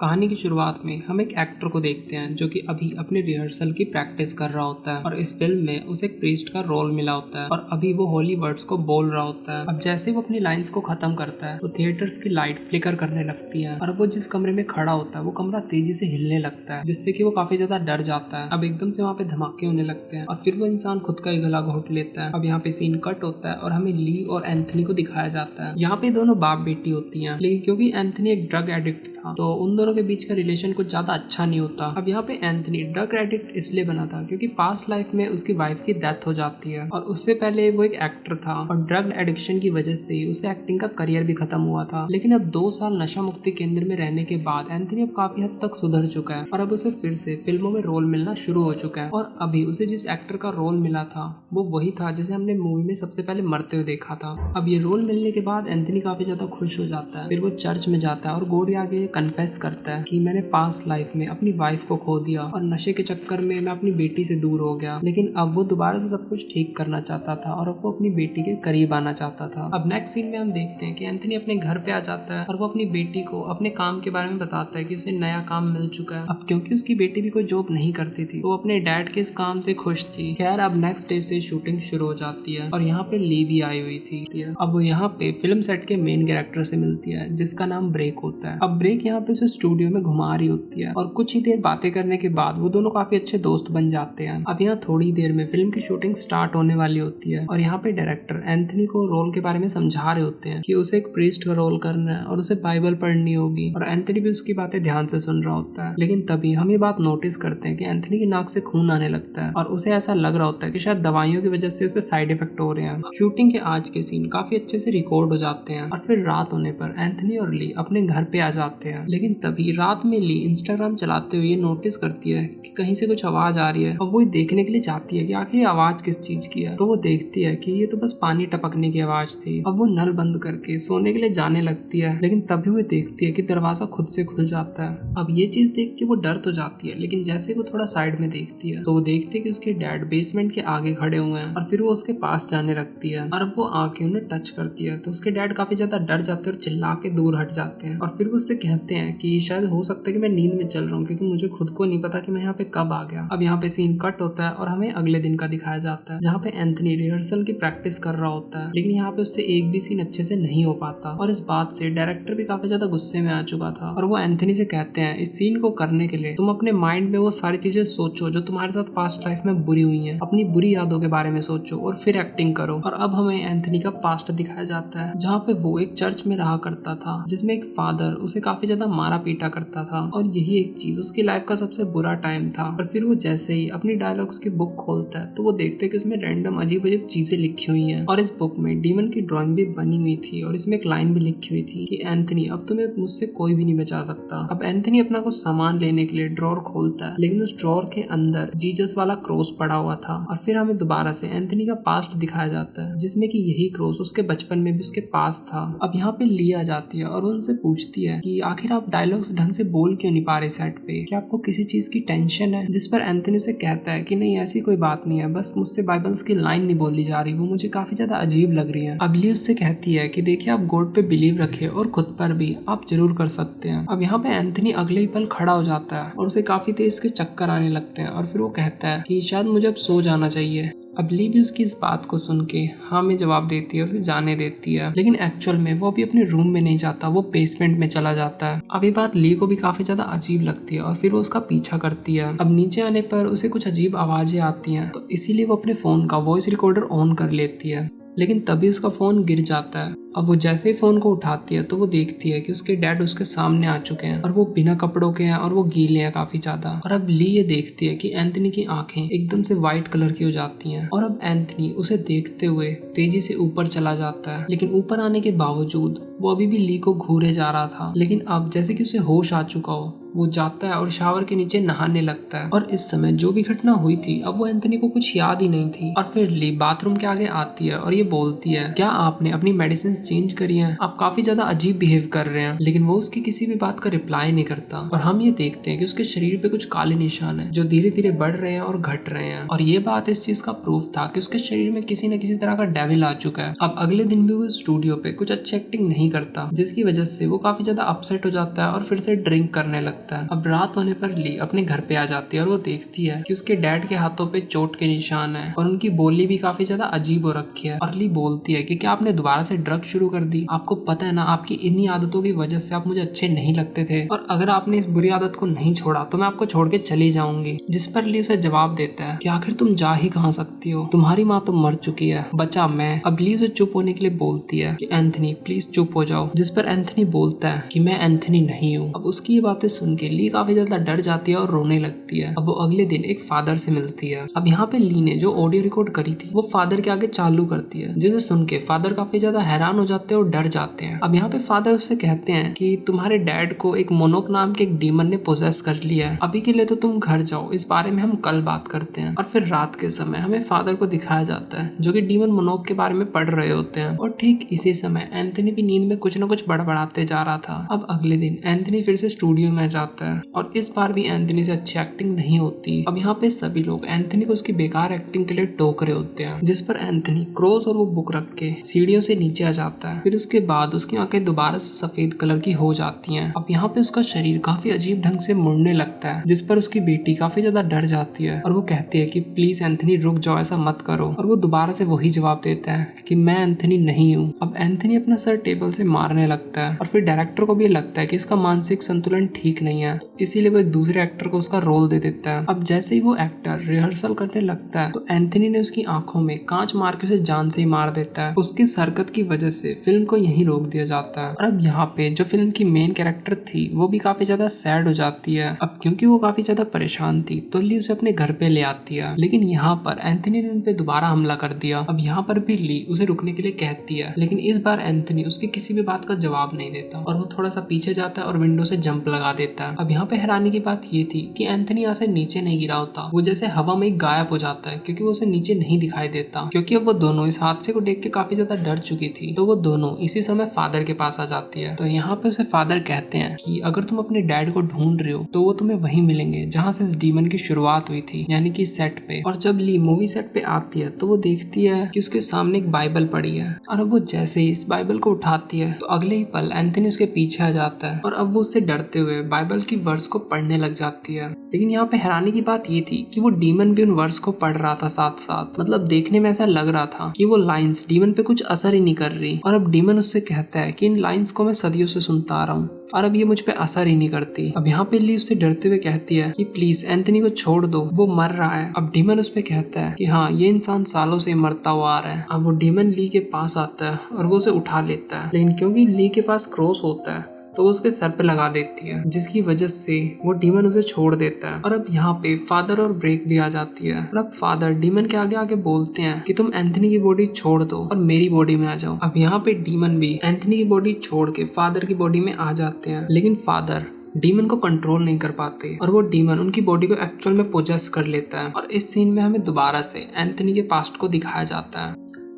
कहानी की शुरुआत में हम एक एक्टर को देखते हैं जो कि अभी अपने रिहर्सल की प्रैक्टिस कर रहा होता है और इस फिल्म में उसे एक प्रीस्ट का रोल मिला होता है और अभी वो होली वर्ड्स को बोल रहा होता है। अब जैसे वो अपनी लाइंस को खत्म करता है तो थिएटर्स की लाइट फ्लिकर करने लगती है और वो जिस कमरे में खड़ा होता है वो कमरा तेजी से हिलने लगता है जिससे कि वो काफी ज्यादा डर जाता है। अब एकदम से वहाँ पे धमाके होने लगते हैं और फिर वो इंसान खुद का ही गला घोट लेता है। अब यहाँ पे सीन कट होता है और हमें ली और एंथनी को दिखाया जाता है। यहाँ पे दोनों बाप बेटी होती हैं, लेकिन क्योंकि एंथनी एक ड्रग एडिक्ट था तो उन दोनों के बीच का रिलेशन कुछ ज्यादा अच्छा नहीं होता। अब यहाँ पे एंथनी ड्रग एडिक्ट इसलिए बना था क्योंकि पास्ट लाइफ में उसकी वाइफ की डेथ हो जाती है और उससे पहले वो एक एक्टर था और ड्रग एडिक्शन की वजह से उसका एक्टिंग का करियर भी खत्म हुआ था। लेकिन अब 2 साल नशा मुक्ति केंद्र में रहने के बाद एंथनी अब काफी हद तक सुधर चुका है और अब उसे फिर से फिल्मों में रोल मिलना शुरू हो चुका है। और अभी उसे जिस एक्टर का रोल मिला था वो वही था जिसे हमने मूवी में सबसे पहले मरते हुए देखा था। अब ये रोल मिलने के बाद एंथनी काफी ज्यादा खुश हो जाता है। फिर वो चर्च में जाता है और गॉड के आगे कन्फेस करता है कि मैंने पास्ट लाइफ में अपनी वाइफ को खो दिया और नशे के चक्कर में मैं अपनी बेटी से दूर हो गया, लेकिन अब वो दोबारा से सब कुछ ठीक करना चाहता था और अब वो अपनी बेटी के करीब आना चाहता था। अब नेक्स्ट सीन में हम देखते हैं कि एंथनी अपने घर पे आ जाता है और वो अपनी बेटी को अपने काम के बारे में बताता है कि उसे नया काम मिल चुका है। अब क्योंकि उसकी बेटी भी कोई जॉब नहीं करती थी तो वो अपने डैड के इस काम से खुश थी। खैर अब नेक्स्ट डे से शूटिंग शुरू हो जाती है और यहाँ पे ली भी आई हुई थी। अब वो यहाँ पे फिल्म सेट के मेन कैरेक्टर से मिलती है जिसका नाम ब्रेक होता है। अब ब्रेक यहाँ पे उसे स्टूडियो में घुमा रही होती है और कुछ ही देर बातें करने के बाद वो दोनों काफी अच्छे दोस्त बन जाते हैं। अब यहाँ थोड़ी देर में फिल्म की शूटिंग स्टार्ट होने वाली होती है और यहाँ पे डायरेक्टर एंथनी को रोल के बारे में समझा रहे होते हैं कि उसे एक प्रीस्ट का रोल करना है और उसे बाइबल पढ़नी होगी और एंथनी भी उसकी बातें ध्यान से सुन रहा होता है। लेकिन तभी हम ये बात नोटिस करते हैं कि एंथनी की नाक से खून आने लगता है और उसे ऐसा लग रहा होता है कि शायद दवाइयों की वजह से उसे साइड इफेक्ट हो रहे हैं। शूटिंग के आज के सीन काफी अच्छे से रिकॉर्ड हो जाते हैं और फिर रात होने पर एंथनी और ली अपने घर पे आ जाते हैं। लेकिन तभी रात में ली इंस्टाग्राम चलाते हुए नोटिस करती है कि कहीं से कुछ आवाज आ रही है और वो देखने के लिए जाती है कि आखिर ये आवाज किस चीज की है। तो वो देखती है कि ये तो बस पानी टपकने की आवाज थी। अब वो नल बंद करके सोने के लिए जाने लगती है, लेकिन तभी वो देखती है कि दरवाजा खुद से खुल जाता है। अब ये चीज देख के वो डर तो जाती है, लेकिन जैसे वो थोड़ा साइड में देखती है तो वो देखती है कि उसके डैड बेसमेंट के आगे खड़े हुए हैं और फिर वो उसके पास जाने लगती है और अब वो आके उन्हें टच करती है तो उसके डैड काफी ज्यादा डर जाते हैं और चिल्ला के दूर हट जाते हैं और फिर वो उससे कहते हैं कि शायद हो सकता है कि मैं नींद में चल रहा हूँ क्योंकि मुझे खुद को नहीं पता कि मैं यहाँ पे कब आ गया। अब यहाँ पे सीन कट होता है और हमें अगले दिन का दिखाया जाता है जहाँ पे एंथनी रिहर्सल की प्रैक्टिस कर रहा होता है, लेकिन यहाँ पे उससे एक भी सीन अच्छे से नहीं हो पाता और इस बात से डायरेक्टर भी काफी ज्यादा गुस्से में आ चुका था और वो एंथनी से कहते हैं इस सीन को करने के लिए तुम अपने माइंड में वो सारी चीजें सोचो जो तुम्हारे साथ पास्ट लाइफ में बुरी हुई है, अपनी बुरी यादों के बारे में सोचो और फिर एक्टिंग करो। और अब हमें एंथनी का पास्ट दिखाया जाता है जहाँ पे वो एक चर्च में रहा करता था जिसमें एक फादर उसे काफी ज्यादा मारा पीटा करता था और यही एक चीज उसकी लाइफ का सबसे बुरा टाइम था। और फिर वो जैसे ही अपनी डायलॉग्स की बुक खोलता है तो वो देखते हैं कि उसमें रैंडम अजीब अजीब चीजें लिखी हुई हैं और इस बुक में डीमन की ड्राइंग भी बनी हुई थी और इसमें एक लाइन भी लिखी हुई थी कि एंथनी अब तुम्हें मुझसे कोई भी नहीं बचा सकता। अब एंथनी अपना कुछ सामान लेने के लिए ड्रॉर खोलता है, लेकिन उस ड्रॉर के अंदर जीसस वाला क्रॉस पड़ा हुआ था और फिर हमें दोबारा से एंथनी का पास्ट दिखाया जाता है जिसमें कि यही क्रॉस उसके बचपन में भी उसके पास था। अब यहाँ पे ली आ जाती है और उनसे पूछती है कि आखिर आप डायलॉग्स ढंग से बोल क्यों नहीं पा रहे सेट पे, क्या आपको किसी चीज की टेंशन है? जिस पर एंथनी उसे कहता है कि नहीं ऐसी कोई बात नहीं है, बस मुझसे बाइबल्स की लाइन नहीं बोली जा रही, वो मुझे काफी ज्यादा अजीब लग रही है। अब ली उससे कहती है कि देखिए आप गॉड पे बिलीव रखे और खुद पर भी आप जरूर कर सकते हैं। अब यहाँ पे एंथनी अगले ही पल खड़ा हो जाता है और उसे काफी तेज के चक्कर आने लगते हैं और फिर वो कहता है कि शायद मुझे अब सो जाना चाहिए। अब ली भी उसकी इस बात को सुन के हाँ में जवाब देती है और उसे जाने देती है, लेकिन एक्चुअल में वो अभी अपने रूम में नहीं जाता, वो बेसमेंट में चला जाता है। अब ये बात ली को भी काफी ज्यादा अजीब लगती है और फिर वो उसका पीछा करती है। अब नीचे आने पर उसे कुछ अजीब आवाजें आती हैं तो इसीलिए वो अपने फोन का वॉइस रिकॉर्डर ऑन कर लेती है, लेकिन तभी उसका फोन गिर जाता है। अब वो जैसे ही फोन को उठाती है तो वो देखती है कि उसके डैड उसके सामने आ चुके हैं और वो बिना कपड़ों के हैं और वो गीले हैं काफी ज्यादा। और अब ली ये देखती है कि एंथनी की आंखें एकदम से व्हाइट कलर की हो जाती हैं और अब एंथनी उसे देखते हुए तेजी से ऊपर चला जाता है, लेकिन ऊपर आने के बावजूद वो अभी भी ली को घूरे जा रहा था। लेकिन अब जैसे कि उसे होश आ चुका हो वो जाता है और शावर के नीचे नहाने लगता है और इस समय जो भी घटना हुई थी अब वो एंथनी को कुछ याद ही नहीं थी। और फिर ली बाथरूम के आगे आती है और ये बोलती है, क्या आपने अपनी मेडिसिन चेंज करी है? आप काफी ज्यादा अजीब बिहेव कर रहे हैं। लेकिन वो उसकी किसी भी बात का रिप्लाई नहीं करता और हम ये देखते हैं कि उसके शरीर पे कुछ काले निशान है जो धीरे धीरे बढ़ रहे हैं और घट रहे हैं। और ये बात इस चीज का प्रूफ था कि उसके शरीर में किसी न किसी तरह का डेविल आ चुका है। अब अगले दिन भी वो स्टूडियो पे कुछ अच्छी एक्टिंग नहीं करता, जिसकी वजह से वो काफी ज्यादा अपसेट हो जाता है और फिर से ड्रिंक करने लगता है। अब रात होने पर ली अपने घर पे आ जाती है और वो देखती है कि उसके डैड के हाथों पे चोट के निशान है और उनकी बोली भी काफी ज्यादा अजीब हो रखी है। और ली बोलती है कि क्या आपने दोबारा से ड्रग शुरू कर दी? आपको पता है ना, आपकी इन्हीं आदतों की वजह से आप मुझे अच्छे नहीं लगते थे और अगर आपने इस बुरी आदत को नहीं छोड़ा तो मैं आपको छोड़ के चली जाऊंगी। जिस पर ली उसे जवाब देता है कि आखिर तुम जा ही कहाँ सकती हो, तुम्हारी माँ तो मर चुकी है, बचा मैं। अब ली उसे चुप होने के लिए बोलती है कि एंथनी प्लीज चुप हो जाओ, जिस पर एंथनी बोलता है कि मैं एंथनी नहीं हूँ। अब उसकी ये बातें सुन के ली काफी ज्यादा डर जाती है और रोने लगती है। अब वो अगले दिन एक फादर से मिलती है। अब यहाँ पे ली ने जो ऑडियो रिकॉर्ड करी थी वो फादर के आगे चालू करती है, जिसे सुन के फादर काफी ज्यादा हैरान हो जाते हैं और डर जाते हैं। अब यहाँ पे फादर उससे कहते हैं कि तुम्हारे डैड को एक मोनोक नाम के एक डीमन ने पोजेस कर लिया है, अभी के लिए तो तुम घर जाओ, इस बारे में हम कल बात करते हैं। और फिर रात के समय हमें फादर को दिखाया जाता है जो कि डीमन मोनोक के बारे में पढ़ रहे होते हैं और ठीक इसी समय एंथनी भी नींद में कुछ न कुछ बड़बड़ाते जा रहा था। अब अगले दिन एंथनी फिर से स्टूडियो में जाता है और इस बार भी एंथनी से अच्छी एक्टिंग नहीं होती। अब यहाँ पे सभी लोग एंथनी को उसकी बेकार एक्टिंग के लिए टोक रहे होते हैं, जिस पर एंथनी क्रॉस और वो बुक रख के सीढ़ियों से नीचे आ जाता है। फिर उसके बाद उसकी आंखें दोबारा से सफेद कलर की हो जाती हैं। अब यहाँ पे उसका शरीर काफी अजीब ढंग से मुड़ने लगता है, जिस पर उसकी बेटी काफी ज्यादा डर जाती है और वो कहती है कि प्लीज एंथनी रुक जाओ, ऐसा मत करो। और वो दोबारा से वही जवाब देता है कि मैं एंथनी नहीं हूँ। अब एंथनी अपना सर टेबल से मारने लगता है और फिर डायरेक्टर को भी लगता है कि इसका मानसिक संतुलन ठीक नहीं है, इसीलिए वो एक दूसरे एक्टर को उसका रोल दे देता है। अब जैसे ही वो एक्टर रिहर्सल करने लगता है तो एंथनी ने उसकी आंखों में कांच मार के उसे जान से ही मार देता है। उसकी हरकत की वजह से फिल्म को यहीं रोक दिया जाता है। और अब यहाँ पे जो फिल्म की मेन कैरेक्टर थी वो भी काफी ज्यादा सैड हो जाती है। अब क्योंकि वो काफी ज्यादा परेशान थी तो ली उसे अपने घर पे ले आती है, लेकिन यहाँ पर एंथनी ने उन पे दोबारा हमला कर दिया। अब यहाँ पर भी ली उसे रुकने के लिए कहती है, लेकिन इस बार एंथनी उसकी किसी भी बात का जवाब नहीं देता और वो थोड़ा सा पीछे जाता है और विंडो से जंप लगा देता है। अब यहाँ पे हैरानी की बात ये थी कि एंथनी यहाँ से नीचे नहीं गिरा होता, वो जैसे हवा में गायब हो जाता है क्योंकि वो उसे नीचे नहीं दिखाई देता। क्योंकि अब वो दोनों इस हादसे को देख के काफी ज्यादा डर चुकी थी तो वो दोनों इसी समय फादर के पास आ जाती है। तो यहाँ पे उसे फादर कहते हैं कि अगर तुम अपने डैड को ढूंढ रहे हो तो वो तुम्हें वहीं मिलेंगे जहाँ से इस डीमन की शुरुआत हुई थी, यानी कि सेट पे। और जब ली मूवी सेट पे आती है तो वो देखती है कि उसके सामने एक बाइबल पड़ी है और अब वो जैसे ही इस बाइबल को उठाती है तो अगले ही पल एंथनी उसके पीछे आ जाता है और अब वो उससे डरते हुए बाइबल की वर्स को पढ़ने लग जाती है। लेकिन यहाँ पे हैरानी की बात ये थी कि वो डीमन भी उन वर्स को पढ़ रहा था साथ साथ, मतलब देखने में ऐसा लग रहा था कि वो लाइंस डीमन पे कुछ असर ही नहीं कर रही। और अब डीमन उससे कहता है कि इन लाइंस को मैं सदियों से सुनता आ रहा हूँ और अब ये मुझ पे असर ही नहीं करती। अब यहाँ पे ली उससे डरते हुए कहती है कि प्लीज एंथनी को छोड़ दो, वो मर रहा है। अब डीमन उस पे कहता है कि हाँ, ये इंसान सालों से मरता हुआ आ रहा है। अब वो डीमन ली के पास आता है और वो उसे उठा लेता है, लेकिन क्योंकि ली के पास क्रॉस होता है तो वो उसके सर पे लगा देती है, जिसकी वजह से वो डीमन उसे छोड़ देता है। और अब यहाँ पे फादर और ब्रेक भी आ जाती है और अब फादर डीमन के आगे आगे बोलते हैं कि तुम एंथनी की बॉडी छोड़ दो और मेरी बॉडी में आ जाओ। अब यहाँ पे डीमन भी एंथनी की बॉडी छोड़ के फादर की बॉडी में आ जाते हैं, लेकिन फादर डीमन को कंट्रोल नहीं कर पाते और वो डीमन उनकी बॉडी को एक्चुअल में पोजेस कर लेता है। और इस सीन में हमें दोबारा से एंथनी के पास्ट को दिखाया जाता है,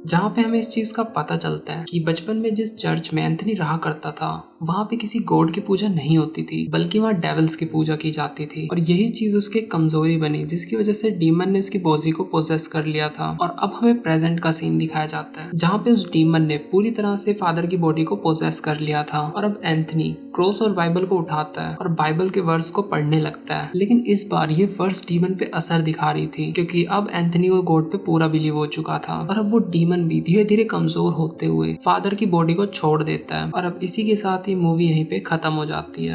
जहाँ पे हमें इस चीज का पता चलता है कि बचपन में जिस चर्च में एंथनी रहा करता था वहाँ पे किसी गॉड की पूजा नहीं होती थी, बल्कि वहाँ डेविल्स की पूजा की जाती थी। और यही चीज उसकी कमजोरी बनी, जिसकी वजह से डीमन ने उसकी बॉडी को पोजेस कर लिया था। और अब हमें प्रेजेंट का सीन दिखाया जाता है, जहाँ पे उस डीमन ने पूरी तरह से फादर की बॉडी को पोजेस कर लिया था। और अब एंथनी क्रॉस और बाइबल को उठाता है और बाइबल के वर्स को पढ़ने लगता है, लेकिन इस बार ये वर्स डीमन पे असर दिखा रही थी, क्योंकि अब एंथनी को गॉड पे पूरा बिलीव हो चुका था। और अब वो डीमन भी धीरे धीरे कमजोर होते हुए फादर की बॉडी को छोड़ देता है। और अब इसी के साथ ये मूवी यहीं पे खत्म हो जाती है।